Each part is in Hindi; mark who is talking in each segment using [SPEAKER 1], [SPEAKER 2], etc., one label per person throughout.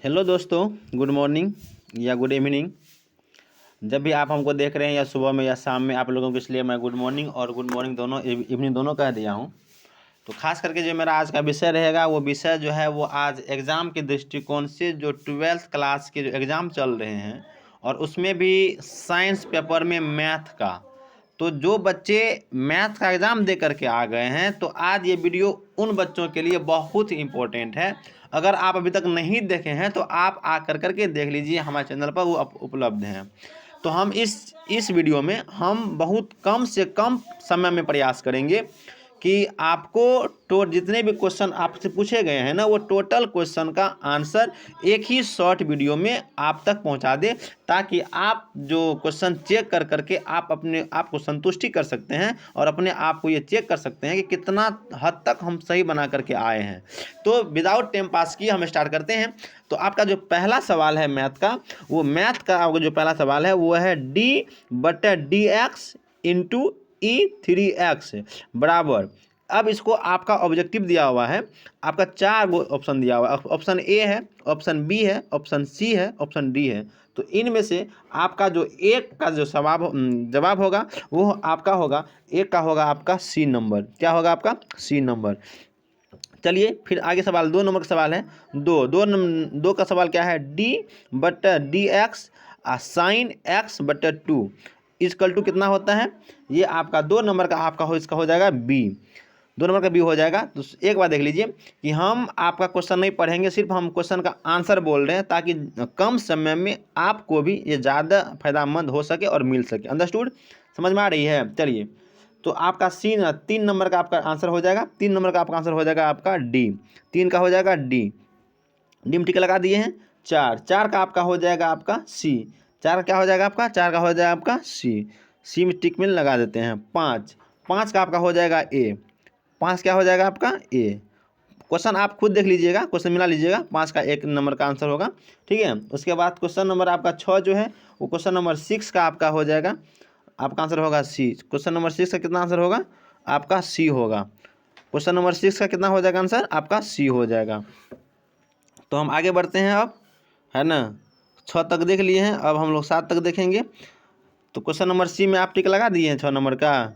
[SPEAKER 1] हेलो दोस्तों, गुड मॉर्निंग या गुड इवनिंग। जब भी आप हमको देख रहे हैं या सुबह में या शाम में, आप लोगों को इसलिए मैं गुड मॉर्निंग और गुड मॉर्निंग दोनों इवनिंग दोनों कह दिया हूँ। तो खास करके जो मेरा आज का विषय रहेगा, वो विषय जो है वो आज एग्ज़ाम के दृष्टिकोण से जो 12th क्लास के जो एग्ज़ाम चल रहे हैं और उसमें भी साइंस पेपर में मैथ का, तो जो बच्चे मैथ का एग्ज़ाम दे करके आ गए हैं, तो आज ये वीडियो उन बच्चों के लिए बहुत ही इम्पोर्टेंट है। अगर आप अभी तक नहीं देखे हैं तो आप आ करके देख लीजिए, हमारे चैनल पर वो उपलब्ध हैं। तो हम इस वीडियो में हम बहुत कम से कम समय में प्रयास करेंगे कि आपको जितने भी क्वेश्चन आपसे पूछे गए हैं ना, वो टोटल क्वेश्चन का आंसर एक ही शॉर्ट वीडियो में आप तक पहुंचा दे, ताकि आप जो क्वेश्चन चेक कर करके आप अपने आप को संतुष्टि कर सकते हैं और अपने आप को ये चेक कर सकते हैं कि कितना हद तक हम सही बना करके आए हैं। तो विदाउट टाइम पास किए हम स्टार्ट करते हैं। तो आपका जो पहला सवाल है मैथ का, वो मैथ का आपका जो पहला सवाल है वो है d/dx इंटू E3x बराबर। अब इसको आपका ऑब्जेक्टिव दिया हुआ है, आपका 4 ऑप्शन दिया हुआ है। ऑप्शन ए है, ऑप्शन बी है, ऑप्शन सी है, ऑप्शन डी है। तो इनमें से आपका जो एक का जो जवाब होगा वो आपका होगा, एक का होगा आपका सी नंबर। क्या होगा आपका? C number. चलिए फिर आगे सवाल 2 नंबर का सवाल है। दो का सवाल क्या है? d/dx sign x/2 equal to कितना होता है? ये आपका 2 नंबर का इसका हो जाएगा बी। 2 नंबर का बी हो जाएगा। तो एक बार देख लीजिए कि हम आपका क्वेश्चन नहीं पढ़ेंगे, सिर्फ हम क्वेश्चन का आंसर बोल रहे हैं, ताकि कम समय में आपको भी ये ज़्यादा फायदेमंद हो सके और मिल सके। अंडरस्टूड? समझ में आ रही है? चलिए, तो आपका 3 नंबर का आपका आंसर हो जाएगा। 3 नंबर का आपका आंसर हो जाएगा आपका डी। 3 का हो जाएगा डी में टिक लगा दिए हैं। 4 का आपका हो जाएगा आपका सी। 4 का क्या हो जाएगा आपका? 4 का हो जाएगा आपका सी में टिक में लगा देते हैं। 5 का आपका हो जाएगा ए। 5 क्या हो जाएगा आपका? ए। क्वेश्चन आप खुद देख लीजिएगा, क्वेश्चन मिला लीजिएगा। 5 का 1 नंबर का आंसर होगा। ठीक है। उसके बाद क्वेश्चन नंबर आपका 6 जो है, वो क्वेश्चन नंबर 6 का आपका हो जाएगा, आपका आंसर होगा सी। क्वेश्चन नंबर 6 का कितना आंसर होगा? आपका सी होगा। क्वेश्चन नंबर 6 का कितना हो जाएगा आंसर? आपका सी हो जाएगा। तो हम आगे बढ़ते हैं अब, है ना। 6 तक देख लिए हैं, अब हम लोग 7 तक देखेंगे। तो क्वेश्चन नंबर सी में आप टिक लगा दिए हैं, 6 नंबर का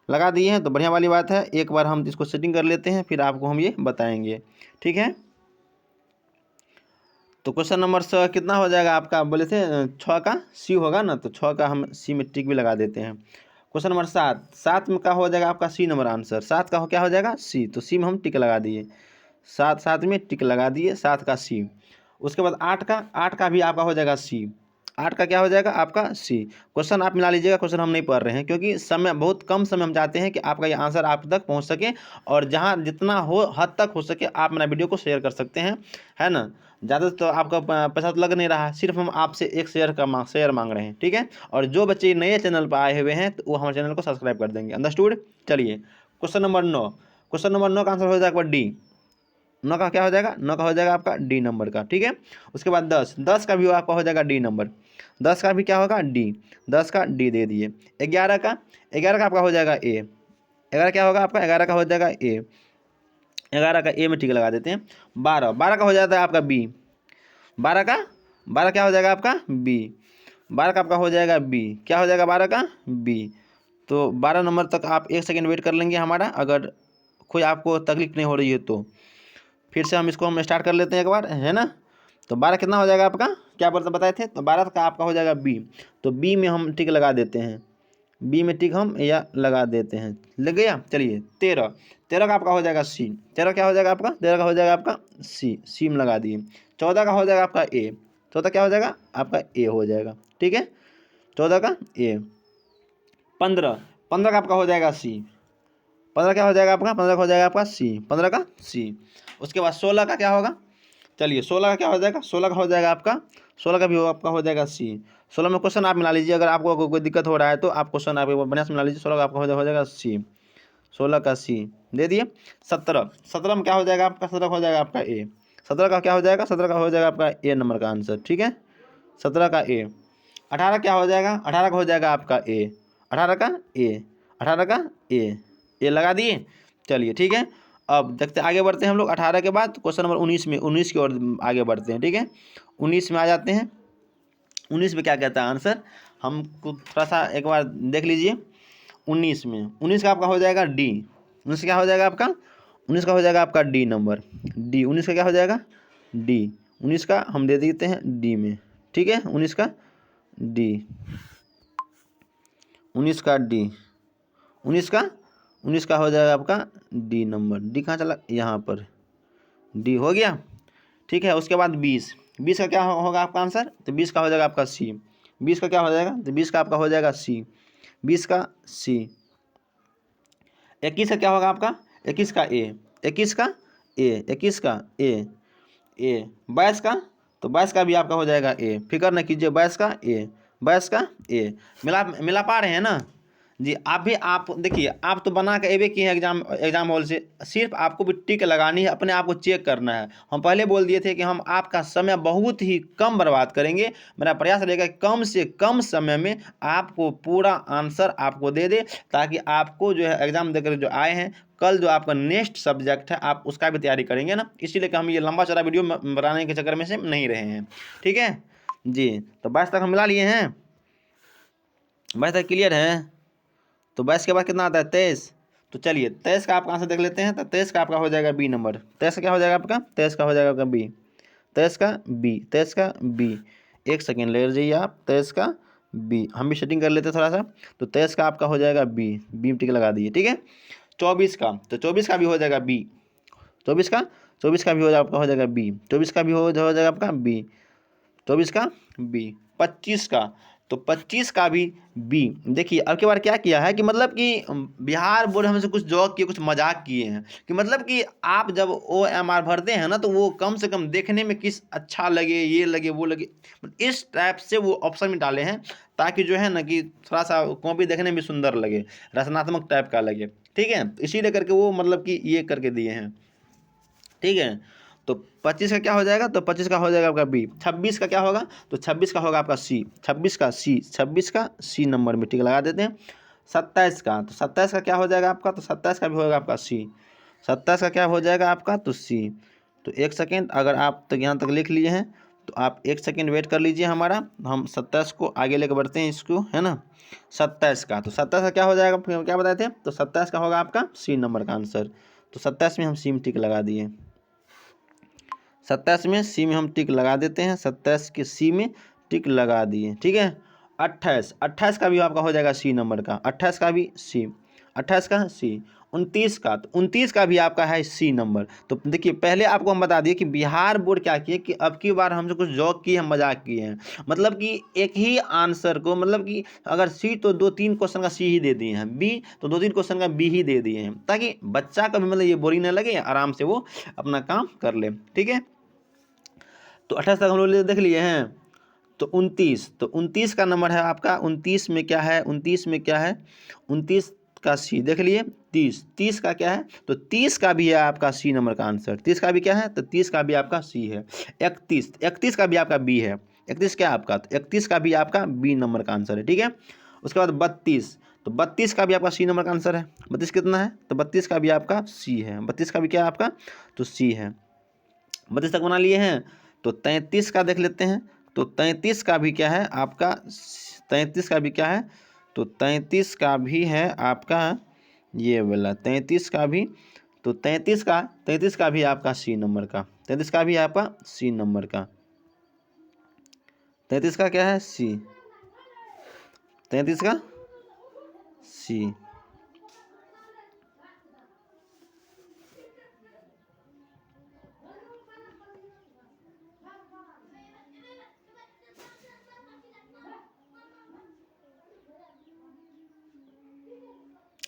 [SPEAKER 1] लगा दिए हैं, तो बढ़िया वाली बात है। एक बार हम इसको सेटिंग कर लेते हैं, फिर आपको हम ये बताएंगे। ठीक है। तो क्वेश्चन नंबर कितना हो जाएगा आपका? बोले थे 6 का सी होगा ना, तो 6 का हम सी में टिक भी लगा देते हैं। क्वेश्चन नंबर 7 में का हो जाएगा आपका सी नंबर आंसर। 7 का क्या हो जाएगा? सी। तो सी में हम टिक लगा दिए, 7 में टिक लगा दिए, 7 का सी। उसके बाद 8 का भी आपका हो जाएगा सी। 8 का क्या हो जाएगा? आपका सी। क्वेश्चन आप मिला लीजिएगा, क्वेश्चन हम नहीं पढ़ रहे हैं, क्योंकि समय बहुत कम समय हम चाहते हैं कि आपका ये आंसर आप तक पहुंच सके, और जहां जितना हो हद तक हो सके आप मेरा वीडियो को शेयर कर सकते हैं, है ना। ज़्यादा तो आपका पैसा तो लग नहीं रहा है, सिर्फ हम आपसे एक शेयर मांग रहे हैं। ठीक है। और जो बच्चे नए चैनल पर आए हुए हैं, तो वो हमारे चैनल को सब्सक्राइब कर देंगे। अंडरस्टूड? चलिए, क्वेश्चन नंबर 9। क्वेश्चन नंबर 9 का आंसर हो जाएगा डी। 9 का क्या हो जाएगा? 9 का हो जाएगा आपका डी नंबर का। ठीक है। उसके बाद 10 का भी आपका हो जाएगा डी नंबर। 10 का भी क्या होगा? डी। 10 का डी दे दिए। 11 का आपका हो जाएगा ए। 11 क्या होगा आपका? 11 का हो जाएगा ए। 11 का ए में टिक लगा देते हैं। 12 का हो जाता है आपका बी। 12 क्या हो जाएगा आपका? बी। 12 का आपका हो जाएगा बी। क्या हो जाएगा 12 का? बी। तो 12 नंबर तक आप 1 सेकेंड वेट कर लेंगे हमारा, अगर कोई आपको तकलीफ नहीं हो रही है तो। फिर से हम इसको स्टार्ट कर लेते हैं एक बार, है ना। तो 12 कितना हो जाएगा आपका? क्या बताए थे? तो 12 का आपका हो जाएगा बी। तो बी में हम टिक लगा देते हैं। बी में टिक हम या लगा देते हैं, लग गया। चलिए, 13 का आपका हो जाएगा सी। 13 क्या हो जाएगा आपका? 13 का हो जाएगा आपका सी में लगा दिए। 14 का हो जाएगा आपका ए। 14 क्या हो जाएगा? आपका ए हो जाएगा। ठीक है। 14 का ए। 15 का आपका हो जाएगा सी। 15 क्या हो जाएगा आपका? 15 का हो जाएगा आपका सी। 15 का सी। उसके बाद 16 का क्या होगा? चलिए, 16 का क्या हो जाएगा? 16 का हो जाएगा आपका, 16 का भी आपका हो जाएगा सी। 16 में क्वेश्चन आप मिला लीजिए, अगर आपको कोई दिक्कत हो रहा है तो आप क्वेश्चन आप बढ़िया से मिला लीजिए। 16 का आपका हो जाएगा सी। 16 का सी दे दिए। 17 में क्या हो जाएगा आपका? 17 का हो जाएगा आपका ए। 17 का क्या हो जाएगा? 17 का हो जाएगा आपका ए नंबर का आंसर। ठीक है। 17 का ए। 18 क्या हो जाएगा? 18 का हो जाएगा आपका ए। 18 का ए। 18 का ए लगा दिए। चलिए, ठीक है। अब देखते आगे बढ़ते हैं हम लोग 18 के बाद क्वेश्चन नंबर 19 में, 19 की ओर आगे बढ़ते हैं। ठीक है, 19 में आ जाते हैं। 19 में क्या कहता है आंसर, हमको थोड़ा सा एक बार देख लीजिए। 19 में 19 का आपका हो जाएगा डी। 19 क्या हो जाएगा आपका, 19 का हो जाएगा आपका डी नंबर, डी। 19 का क्या हो जाएगा, डी। 19 का हम दे देते हैं डी में। ठीक है, 19 का डी, 19 का डी, 19 का हो जाएगा आपका डी नंबर। डी कहाँ चला, यहाँ पर डी हो गया। ठीक है, उसके बाद 20, 20 का क्या होगा आपका आंसर, तो 20 का हो जाएगा आपका सी। 20 का क्या हो जाएगा, तो 20 का आपका हो जाएगा सी, 20 का सी। 21 का क्या होगा आपका, 21 का ए, 21 का ए, 21 का ए, ए। 22 का, तो 22 का भी आपका हो जाएगा ए, फिक्र न कीजिए, 22 का ए, 22 का ए। मिला पा रहे हैं ना जी। आप भी, आप देखिए, आप तो बना के एवे किए हैं एग्जाम हॉल से, सिर्फ आपको भी टिक लगानी है, अपने आप को चेक करना है। हम पहले बोल दिए थे कि हम आपका समय बहुत ही कम बर्बाद करेंगे। मेरा प्रयास रहेगा कम से कम समय में आपको पूरा आंसर आपको दे दे, ताकि आपको जो है एग्जाम देकर जो आए हैं, कल जो आपका नेक्स्ट सब्जेक्ट है आप उसका भी तैयारी करेंगे ना। इसीलिए कि हम ये लंबा चौड़ा वीडियो बनाने के चक्कर में से नहीं रहे हैं। ठीक है जी, तो 22 तक हम मिला लिए हैं, 22 तक क्लियर है। तो 22 के बाद कितना आता है, 23। तो चलिए 23 का आपका आंसर देख लेते हैं। तो 23 का आपका हो जाएगा बी नंबर। 23 का क्या हो जाएगा आपका, 23 का हो जाएगा आपका बी, 23 का बी, 23 का बी। एक सेकेंड ले जाइए आप, 23 का बी, हम भी सेटिंग कर लेते हैं थोड़ा सा। तो 23 का आपका हो जाएगा बी, बी टिक लगा दीजिए। ठीक है, 24 का, तो 24 का भी हो जाएगा बी, 24 का भी हो जाएगा आपका, हो जाएगा बी, 24 का भी हो जाएगा आपका बी, 24 का बी। 25 का, तो 25 का भी बी। देखिए अब की बार क्या किया है कि मतलब कि बिहार बोर्ड हमसे कुछ जोक किए, कुछ मजाक किए हैं कि मतलब कि आप जब OMR भरते हैं ना, तो वो कम से कम देखने में किस अच्छा लगे, ये लगे वो लगे, इस टाइप से वो ऑप्शन में डाले हैं, ताकि जो है ना कि थोड़ा सा कॉपी देखने में सुंदर लगे, रचनात्मक टाइप का लगे। ठीक है, इसीलिए करके वो मतलब कि ये करके दिए हैं। ठीक है, तो 25 का क्या हो जाएगा, तो 25 का हो जाएगा आपका बी। 26 का क्या होगा, तो 26 का होगा आपका सी, 26 का सी, 26 का सी नंबर में टिक लगा देते हैं। 27 का, तो 27 का क्या हो जाएगा आपका, तो 27 का भी होगा आपका सी, 27 का क्या हो जाएगा आपका, तो सी। तो एक सेकेंड, अगर आप तक यहाँ तक लिख लिए हैं तो आप एक सेकेंड वेट कर लीजिए हमारा, हम 27 को आगे लेकर बढ़ते हैं इसको, है ना। 27 का, तो 27 का क्या हो जाएगा, क्या बताए थे, तो 27 का होगा आपका सी नंबर का आंसर। तो 27 में हम सी में टिक लगा दिए, 27 में सी में हम टिक लगा देते हैं, 27 के सी में टिक लगा दिए। ठीक है, 28 का भी आपका हो जाएगा सी नंबर का, 28 का भी सी, 28 का सी। 29 का, तो 29 का भी आपका है सी नंबर। तो देखिए पहले आपको हम बता दिए कि बिहार बोर्ड क्या किए कि अब की बार हमसे कुछ जोक किए, हम मजाक किए हैं। मतलब कि एक ही आंसर को, मतलब कि अगर सी तो 2-3 क्वेश्चन का सी ही दे दिए हैं, बी तो 2-3 क्वेश्चन का बी ही दे दिए हैं, ताकि बच्चा का भी मतलब ये बोरिंग न लगे, आराम से वो अपना काम कर ले। ठीक है, तो 28 तक हम लोग देख लिए हैं। तो 29, तो 29 का नंबर है आपका, 29 में क्या है, 29 में क्या है, 29 का सी देख लिए। 30 का क्या है, तो 30 का भी है आपका सी नंबर का आंसर। 30 का भी क्या है, तो 30 का भी आपका सी है। 31 का भी आपका बी है। 31 क्या आपका, तो 31 का भी आपका बी नंबर का आंसर है। ठीक है, उसके बाद 32, तो 32 का भी आपका सी नंबर का आंसर है। 32 कितना है, तो 32 का भी आपका सी है। 32 का भी क्या है आपका, तो सी है। 32 तक बना लिए हैं। तो 33 का देख लेते हैं। तो 33 का भी क्या है आपका, 33 का भी क्या है, तो 33 का भी है आपका ये वाला 33 का भी। तो 33 का भी आपका सी नंबर का, 33 का भी आपका सी नंबर का, 33 का क्या है सी, 33 का सी।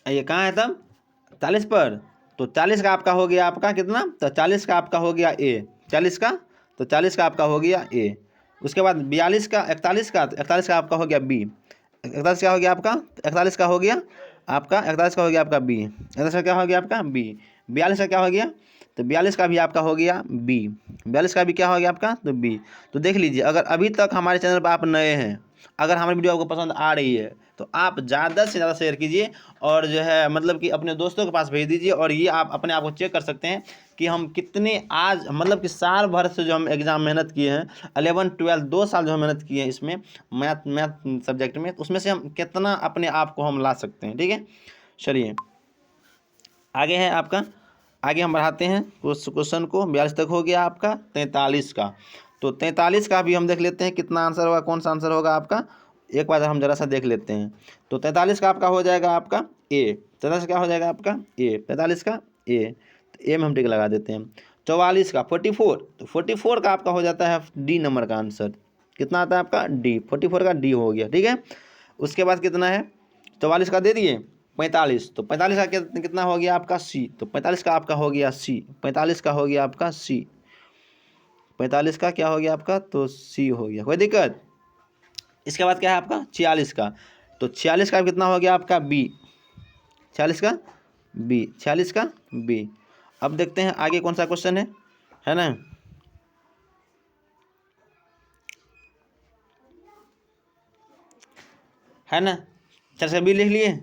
[SPEAKER 1] ये कहाँ है तब, 40 पर। तो 40 का आपका हो गया आपका कितना, तो 40 का आपका हो गया ए, 40 का, तो 40 का आपका हो गया ए। उसके बाद 42 का, 41 का, तो 41 का आपका हो गया बी। 41 का हो गया आपका, 41 का हो गया आपका, 41 का हो गया आपका बी। 41 का क्या हो गया आपका बी। 42 का क्या हो गया, तो 42 का भी आपका हो गया बी। 42 का भी क्या हो गया आपका, तो बी। तो देख लीजिए, अगर अभी तक हमारे चैनल पर आप नए हैं अगर हमारी वीडियो आपको पसंद आ रही है तो आप ज़्यादा से ज़्यादा शेयर कीजिए और जो है मतलब कि अपने दोस्तों के पास भेज दीजिए। और ये आप अपने आप को चेक कर सकते हैं कि हम कितने आज मतलब कि साल भर से जो हम एग्ज़ाम मेहनत किए हैं 11 12 2 साल जो हम मेहनत किए हैं इसमें मैथ सब्जेक्ट में, तो उसमें से हम कितना अपने आप को हम ला सकते हैं। ठीक है, चलिए आगे है आपका, आगे हम बढ़ाते हैं क्वेश्चन को। 42 तक हो गया आपका 43 का। तो 43 का भी हम देख लेते हैं कितना आंसर होगा, कौन सा आंसर होगा आपका, एक बार हम जरा सा देख लेते हैं। तो 43 का आपका हो जाएगा आपका ए। 43 का हो जाएगा आपका ए, 45 का ए, तो ए में हम टिक लगा देते हैं। 44 का 44, तो 44 का आपका हो जाता है डी नंबर का आंसर। कितना आता है आपका डी, 44 का डी हो गया। ठीक है, उसके बाद कितना है 44 का दे दिए 45, तो 45 का कितना हो गया आपका सी, तो 45 का आपका हो गया सी, 45 का हो गया आपका सी, 45 का क्या हो गया आपका, तो सी हो गया, कोई दिक्कत। इसके बाद क्या है आपका 46 का, तो 46 का कितना हो गया आपका बी, 46 का बी, 46 का बी। अब देखते हैं आगे कौन सा क्वेश्चन है ना। है ना, 46 का बी लिख लिए।